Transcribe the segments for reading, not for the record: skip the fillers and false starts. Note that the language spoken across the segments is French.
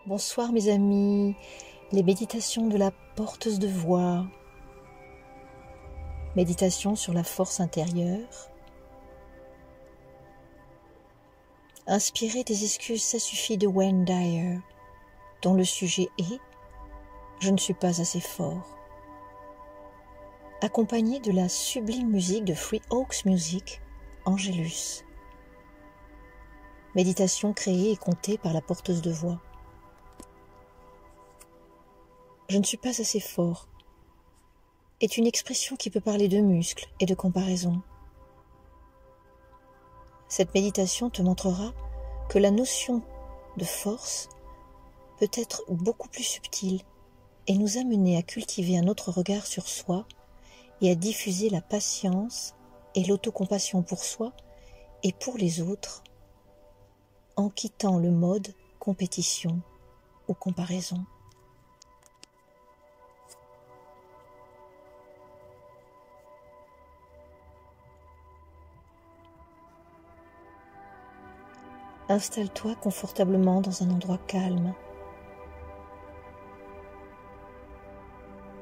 Bonsoir mes amis, les méditations de la porteuse de voix. Méditation sur la force intérieure. Inspirer des excuses, ça suffit de Wayne Dyer, dont le sujet est « Je ne suis pas assez fort », accompagné de la sublime musique de Free Oaks Music, Angelus. Méditation créée et contée par la porteuse de voix. « Je ne suis pas assez fort » est une expression qui peut parler de muscles et de comparaison. Cette méditation te montrera que la notion de force peut être beaucoup plus subtile et nous amener à cultiver un autre regard sur soi et à diffuser la patience et l'autocompassion pour soi et pour les autres en quittant le mode compétition ou comparaison. Installe-toi confortablement dans un endroit calme.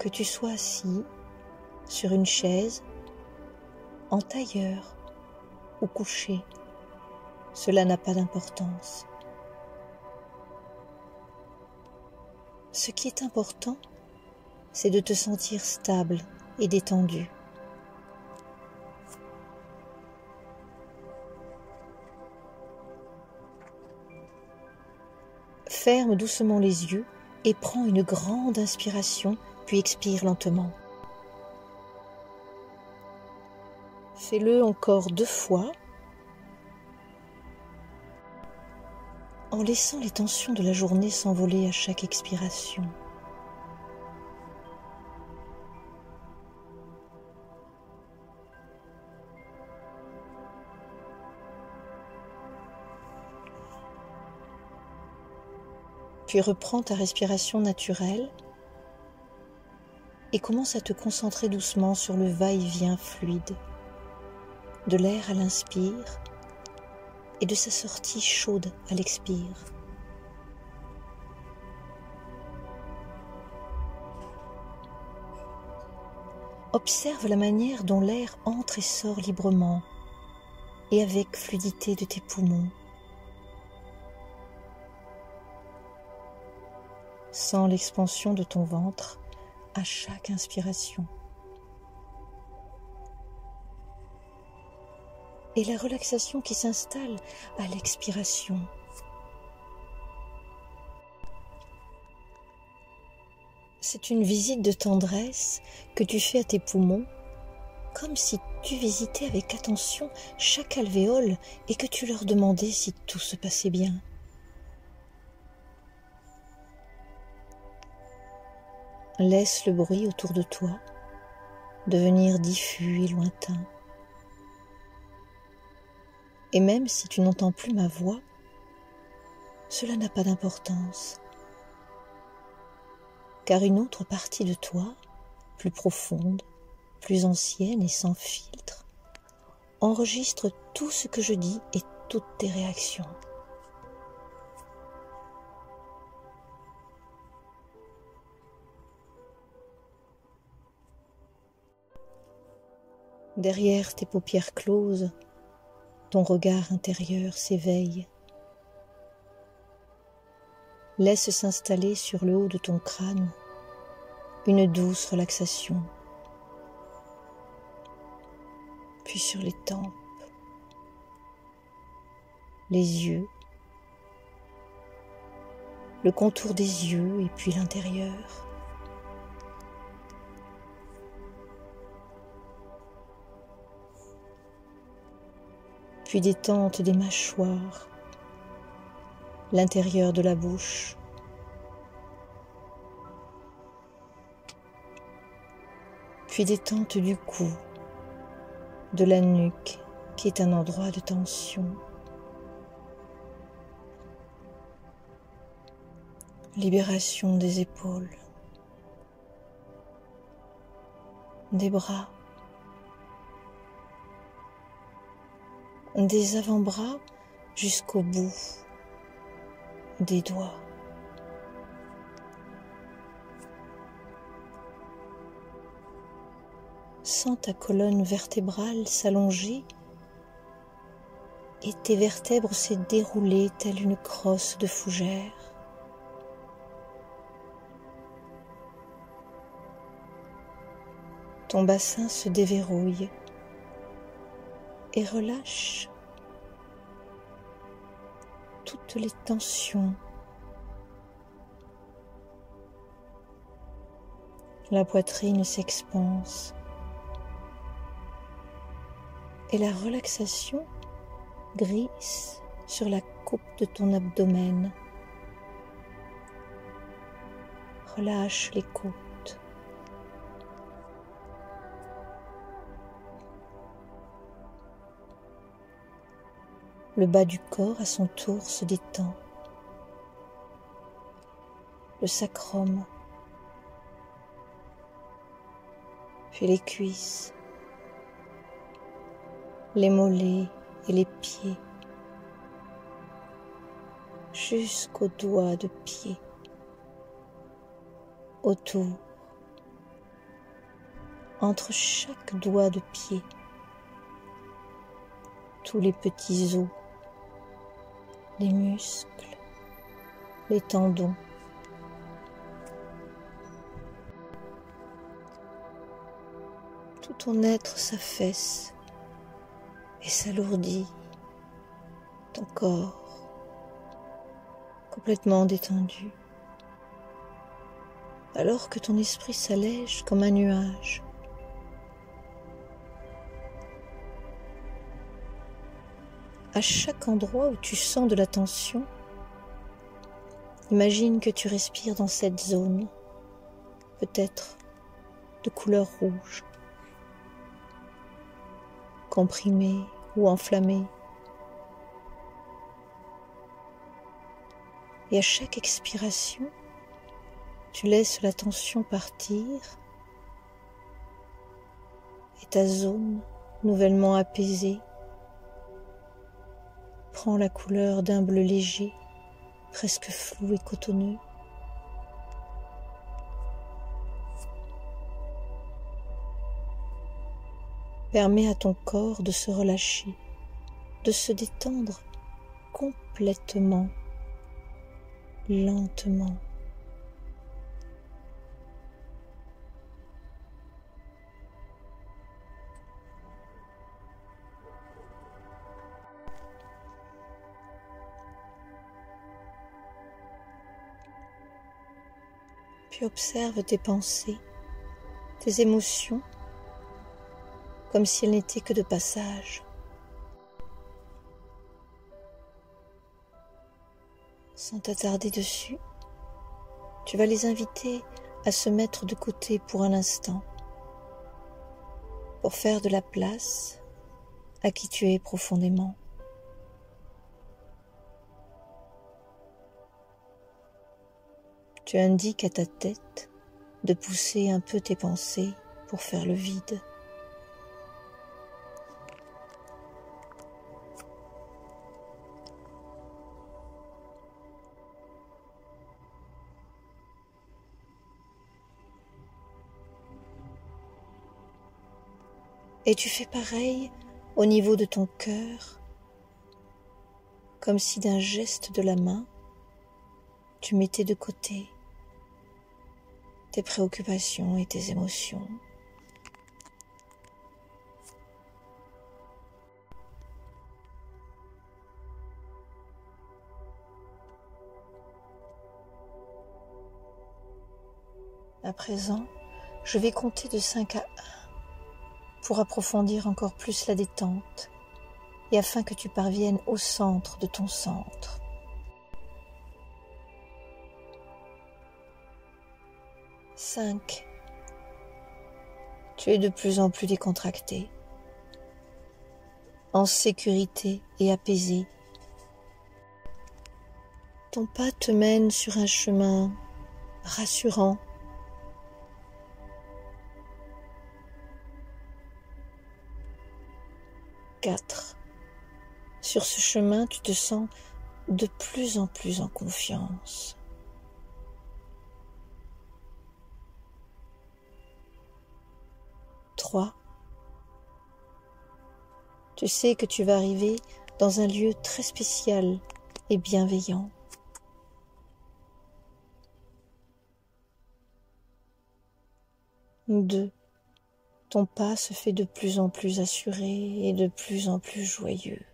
Que tu sois assis sur une chaise, en tailleur ou couché, cela n'a pas d'importance. Ce qui est important, c'est de te sentir stable et détendu. Ferme doucement les yeux et prends une grande inspiration, puis expire lentement. Fais-le encore 2 fois, en laissant les tensions de la journée s'envoler à chaque expiration. Puis reprends ta respiration naturelle et commence à te concentrer doucement sur le va-et-vient fluide de l'air à l'inspire et de sa sortie chaude à l'expire. Observe la manière dont l'air entre et sort librement et avec fluidité de tes poumons. Sens l'expansion de ton ventre à chaque inspiration. Et la relaxation qui s'installe à l'expiration. C'est une visite de tendresse que tu fais à tes poumons, comme si tu visitais avec attention chaque alvéole et que tu leur demandais si tout se passait bien. Laisse le bruit autour de toi devenir diffus et lointain. Et même si tu n'entends plus ma voix, cela n'a pas d'importance, car une autre partie de toi, plus profonde, plus ancienne et sans filtre, enregistre tout ce que je dis et toutes tes réactions. Derrière tes paupières closes, ton regard intérieur s'éveille. Laisse s'installer sur le haut de ton crâne une douce relaxation, puis sur les tempes, les yeux, le contour des yeux et puis l'intérieur. Puis détente des mâchoires, l'intérieur de la bouche, puis détente du cou, de la nuque qui est un endroit de tension. Libération des épaules, des bras, des avant-bras jusqu'au bout des doigts. Sens ta colonne vertébrale s'allonger et tes vertèbres se dérouler telle une crosse de fougère. Ton bassin se déverrouille et relâche toutes les tensions. La poitrine s'expanse et la relaxation glisse sur la coupe de ton abdomen. Relâche les côtes. Le bas du corps à son tour se détend. Le sacrum, puis les cuisses, les mollets et les pieds, jusqu'aux doigts de pied, autour, entre chaque doigt de pied, tous les petits os, les muscles, les tendons. Tout ton être s'affaisse et s'alourdit, ton corps complètement détendu, alors que ton esprit s'allège comme un nuage. À chaque endroit où tu sens de la tension, imagine que tu respires dans cette zone, peut-être de couleur rouge, comprimée ou enflammée. Et à chaque expiration, tu laisses la tension partir et ta zone, nouvellement apaisée, prend la couleur d'un bleu léger, presque flou et cotonneux. Permets à ton corps de se relâcher, de se détendre complètement, lentement. Puis observe tes pensées, tes émotions, comme si elles n'étaient que de passage. Sans t'attarder dessus, tu vas les inviter à se mettre de côté pour un instant, pour faire de la place à qui tu es profondément. Tu indiques à ta tête de pousser un peu tes pensées pour faire le vide. Et tu fais pareil au niveau de ton cœur, comme si d'un geste de la main, tu mettais de côté tes préoccupations et tes émotions. À présent, je vais compter de 5 à 1 pour approfondir encore plus la détente et afin que tu parviennes au centre de ton centre. 5. Tu es de plus en plus décontracté, en sécurité et apaisé. Ton pas te mène sur un chemin rassurant. 4. Sur ce chemin, tu te sens de plus en plus en confiance. 3. Tu sais que tu vas arriver dans un lieu très spécial et bienveillant. Deux, ton pas se fait de plus en plus assuré et de plus en plus joyeux.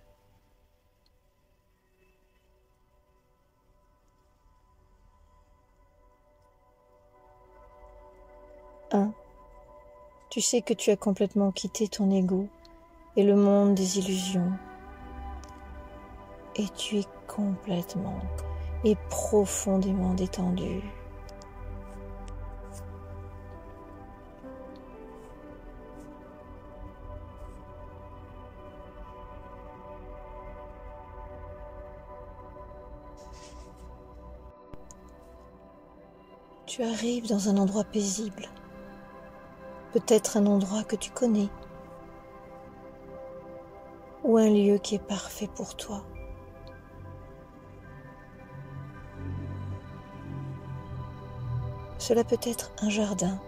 Un, tu sais que tu as complètement quitté ton ego et le monde des illusions. Et tu es complètement et profondément détendu. Tu arrives dans un endroit paisible, peut-être un endroit que tu connais, ou un lieu qui est parfait pour toi. Cela peut être un jardin,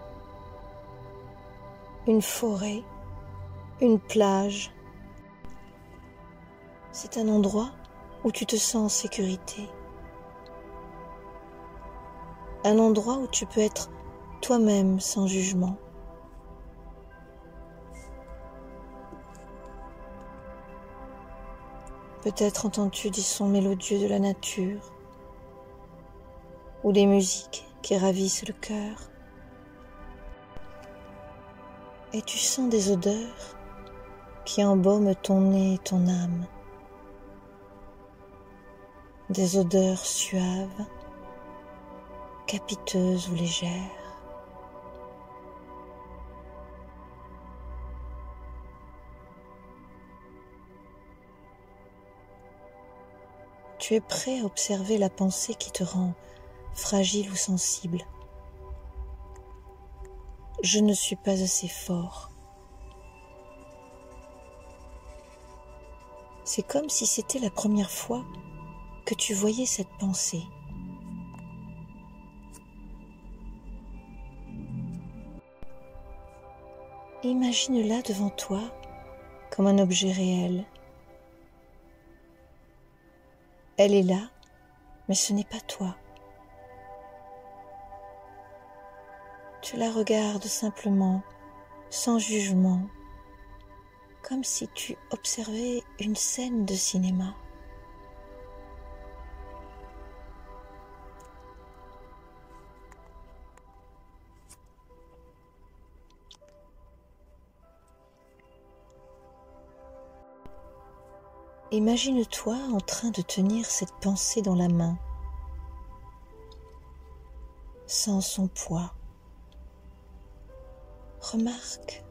une forêt, une plage. C'est un endroit où tu te sens en sécurité. Un endroit où tu peux être toi-même sans jugement. Peut-être entends-tu des sons mélodieux de la nature ou des musiques qui ravissent le cœur. Et tu sens des odeurs qui embaument ton nez et ton âme. Des odeurs suaves, capiteuses ou légères. Tu es prêt à observer la pensée qui te rend fragile ou sensible. Je ne suis pas assez fort. C'est comme si c'était la première fois que tu voyais cette pensée. Imagine-la devant toi comme un objet réel. Elle est là, mais ce n'est pas toi. Tu la regardes simplement, sans jugement, comme si tu observais une scène de cinéma. Imagine-toi en train de tenir cette pensée dans la main, sans son poids. Remarque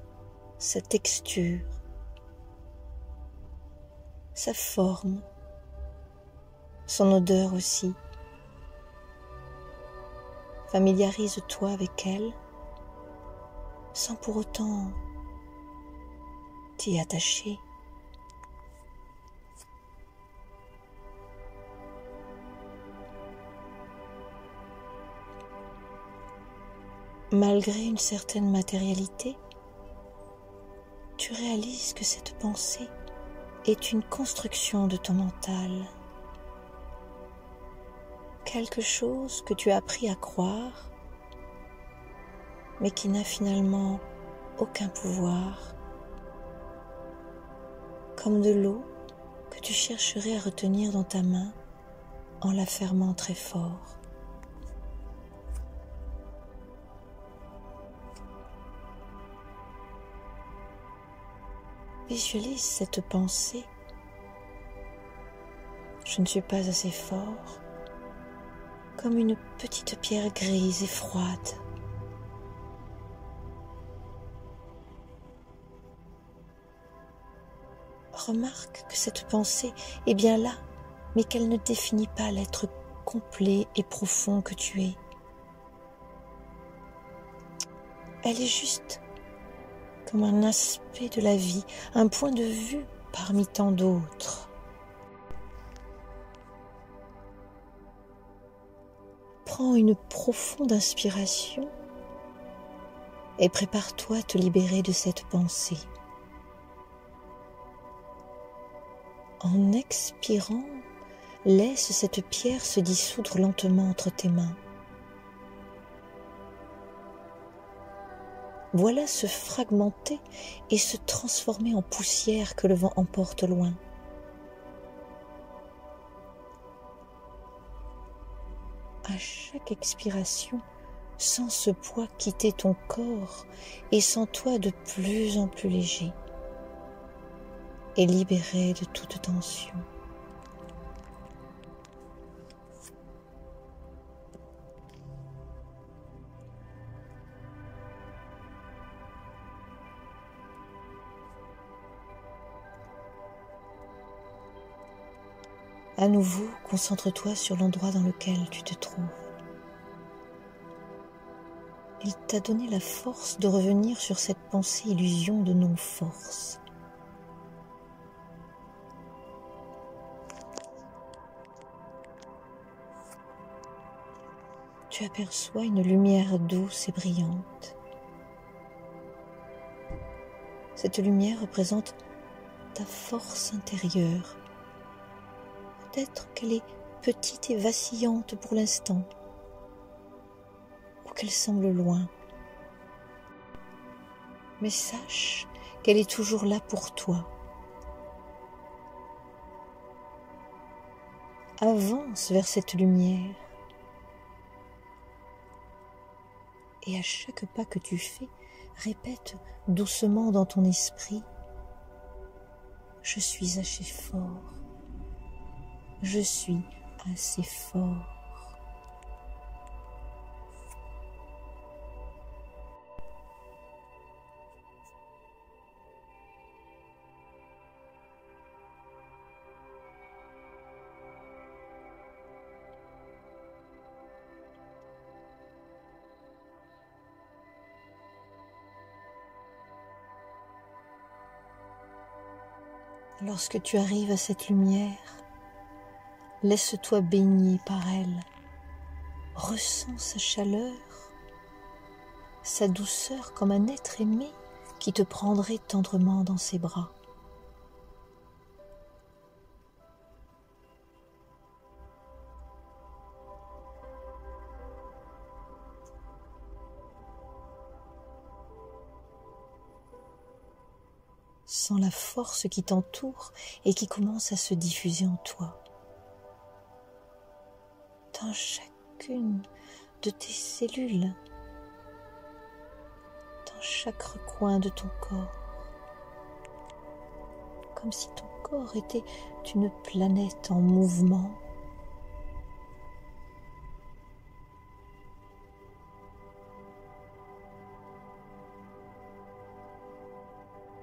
sa texture, sa forme, son odeur aussi. Familiarise-toi avec elle, sans pour autant t'y attacher. Malgré une certaine matérialité, tu réalises que cette pensée est une construction de ton mental. Quelque chose que tu as appris à croire, mais qui n'a finalement aucun pouvoir. Comme de l'eau que tu chercherais à retenir dans ta main en la fermant très fort. Visualise cette pensée. Je ne suis pas assez fort, comme une petite pierre grise et froide. Remarque que cette pensée est bien là, mais qu'elle ne définit pas l'être complet et profond que tu es. Elle est juste comme un aspect de la vie, un point de vue parmi tant d'autres. Prends une profonde inspiration et prépare-toi à te libérer de cette pensée. En expirant, laisse cette pierre se dissoudre lentement entre tes mains. Voilà se fragmenter et se transformer en poussière que le vent emporte loin. À chaque expiration, sens ce poids quitter ton corps et sens-toi de plus en plus léger et libéré de toute tension. À nouveau, concentre-toi sur l'endroit dans lequel tu te trouves. Il t'a donné la force de revenir sur cette pensée illusion de non-force. Tu aperçois une lumière douce et brillante. Cette lumière représente ta force intérieure. Peut-être qu'elle est petite et vacillante pour l'instant, ou qu'elle semble loin. Mais sache qu'elle est toujours là pour toi. Avance vers cette lumière. Et à chaque pas que tu fais, répète doucement dans ton esprit « Je suis assez fort. Je suis assez fort. » Lorsque tu arrives à cette lumière, laisse-toi baigner par elle. Ressens sa chaleur, sa douceur comme un être aimé qui te prendrait tendrement dans ses bras. Sens la force qui t'entoure et qui commence à se diffuser en toi. Dans chacune de tes cellules, dans chaque recoin de ton corps, comme si ton corps était une planète en mouvement.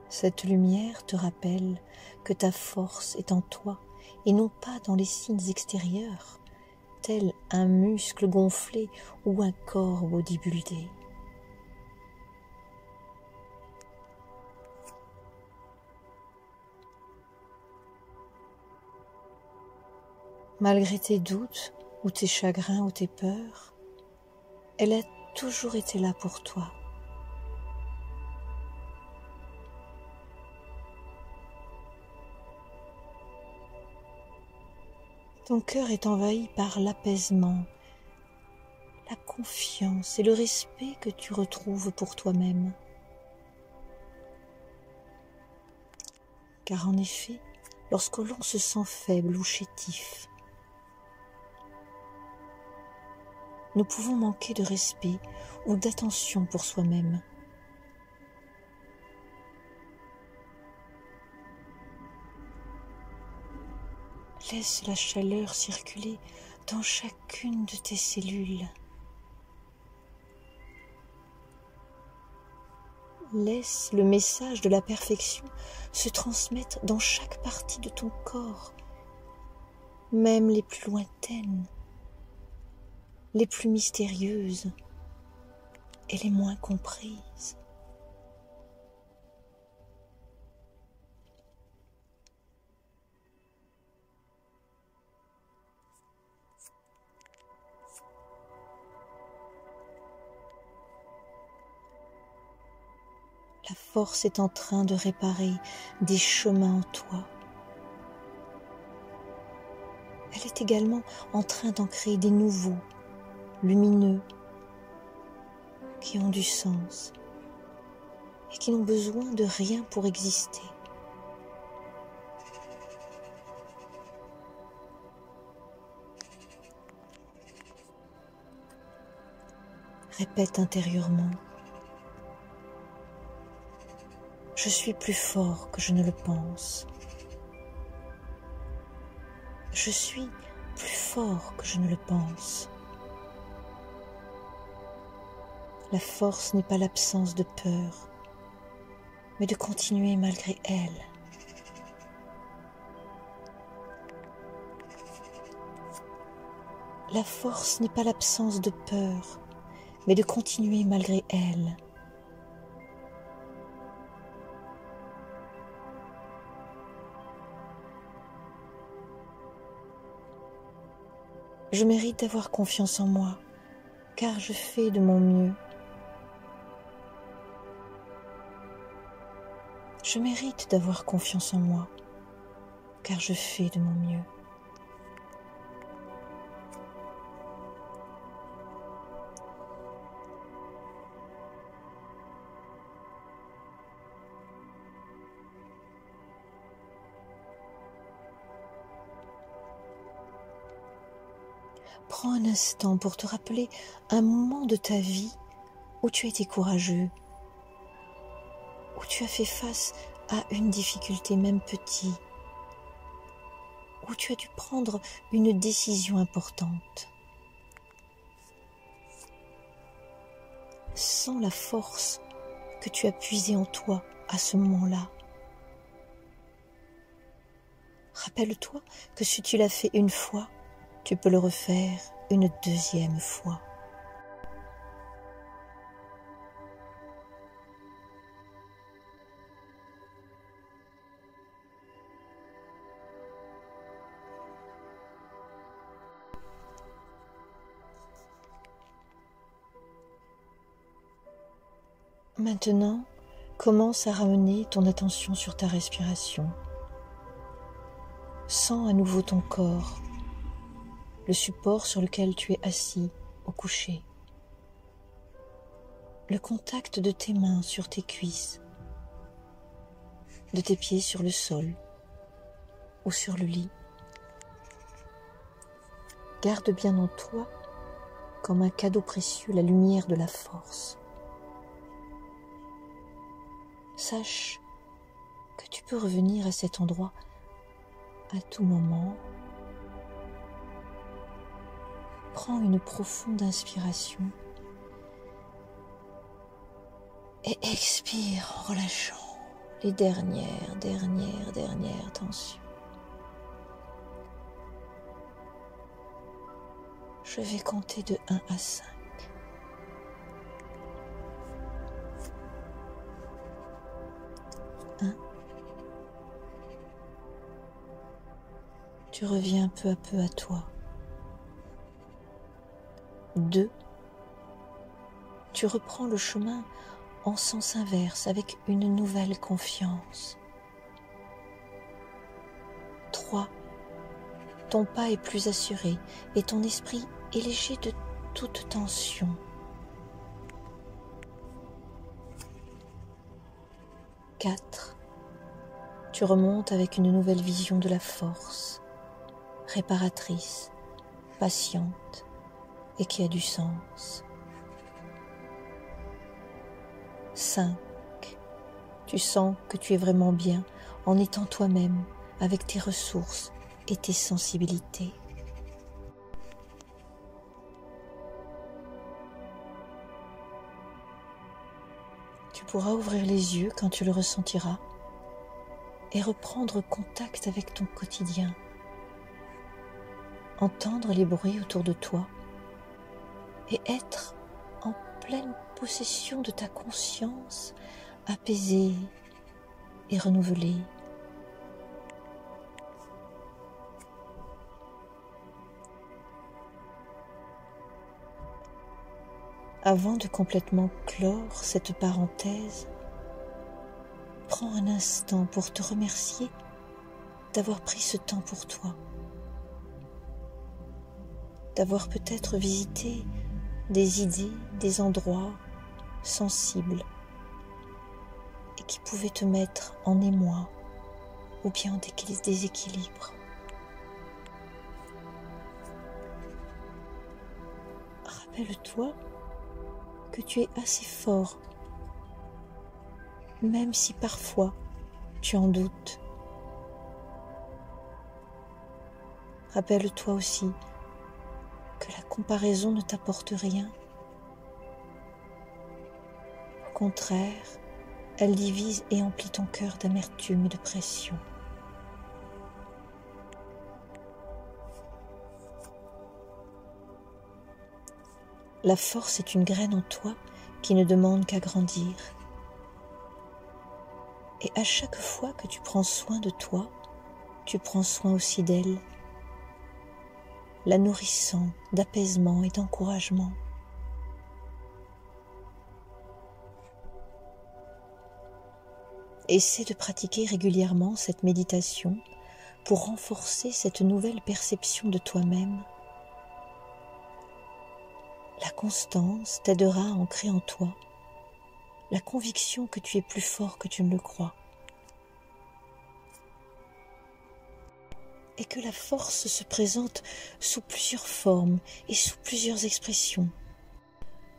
Cette lumière te rappelle que ta force est en toi et non pas dans les signes extérieurs, tel un muscle gonflé ou un corps bodybuildé. Malgré tes doutes, ou tes chagrins, ou tes peurs, elle a toujours été là pour toi. Ton cœur est envahi par l'apaisement, la confiance et le respect que tu retrouves pour toi-même. Car en effet, lorsque l'on se sent faible ou chétif, nous pouvons manquer de respect ou d'attention pour soi-même. Laisse la chaleur circuler dans chacune de tes cellules. Laisse le message de la perfection se transmettre dans chaque partie de ton corps, même les plus lointaines, les plus mystérieuses et les moins comprises. La force est en train de réparer des chemins en toi. elle est également en train d'en créer des nouveaux, lumineux, qui ont du sens et qui n'ont besoin de rien pour exister. Répète intérieurement: je suis plus fort que je ne le pense. Je suis plus fort que je ne le pense. La force n'est pas l'absence de peur, mais de continuer malgré elle. La force n'est pas l'absence de peur, mais de continuer malgré elle. Je mérite d'avoir confiance en moi, car je fais de mon mieux. Je mérite d'avoir confiance en moi, car je fais de mon mieux. Prends un instant pour te rappeler un moment de ta vie où tu as été courageux, où tu as fait face à une difficulté même petite, où tu as dû prendre une décision importante. Sens la force que tu as puisée en toi à ce moment-là. Rappelle-toi que si tu l'as fait une fois, tu peux le refaire une deuxième fois. Maintenant, commence à ramener ton attention sur ta respiration. Sens à nouveau ton corps, le support sur lequel tu es assis au coucher, le contact de tes mains sur tes cuisses, de tes pieds sur le sol ou sur le lit. Garde bien en toi, comme un cadeau précieux, la lumière de la force. Sache que tu peux revenir à cet endroit à tout moment. Prends une profonde inspiration et expire en relâchant les dernières tensions. Je vais compter de 1 à 5. 1. Tu reviens peu à peu à toi. 2. Tu reprends le chemin en sens inverse avec une nouvelle confiance. 3. Ton pas est plus assuré et ton esprit est léger de toute tension. 4. Tu remontes avec une nouvelle vision de la force, réparatrice, patiente et qui a du sens. 5. Tu sens que tu es vraiment bien en étant toi-même avec tes ressources et tes sensibilités. Tu pourras ouvrir les yeux quand tu le ressentiras et reprendre contact avec ton quotidien. Entendre les bruits autour de toi et être en pleine possession de ta conscience apaisée et renouvelée. Avant de complètement clore cette parenthèse, prends un instant pour te remercier d'avoir pris ce temps pour toi. d'avoir peut-être visité des idées, des endroits sensibles et qui pouvaient te mettre en émoi ou bien en déséquilibre. Rappelle-toi que tu es assez fort, même si parfois tu en doutes. Rappelle-toi aussi que la comparaison ne t'apporte rien. Au contraire, elle divise et emplit ton cœur d'amertume et de pression. La force est une graine en toi qui ne demande qu'à grandir. Et à chaque fois que tu prends soin de toi, tu prends soin aussi d'elle, la nourrissant d'apaisement et d'encouragement. Essaie de pratiquer régulièrement cette méditation pour renforcer cette nouvelle perception de toi-même. La constance t'aidera à ancrer en toi la conviction que tu es plus fort que tu ne le crois et que la force se présente sous plusieurs formes et sous plusieurs expressions.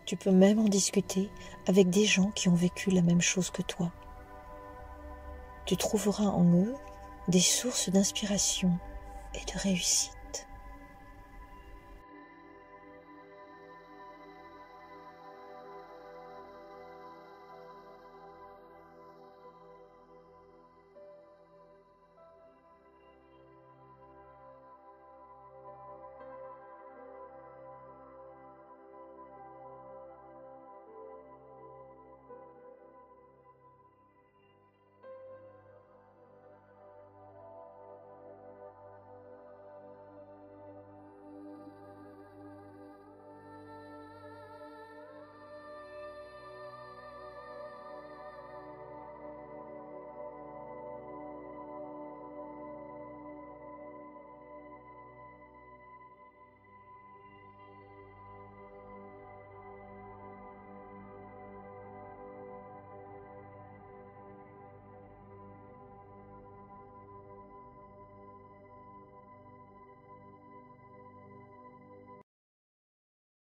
Tu peux même en discuter avec des gens qui ont vécu la même chose que toi. Tu trouveras en eux des sources d'inspiration et de réussite.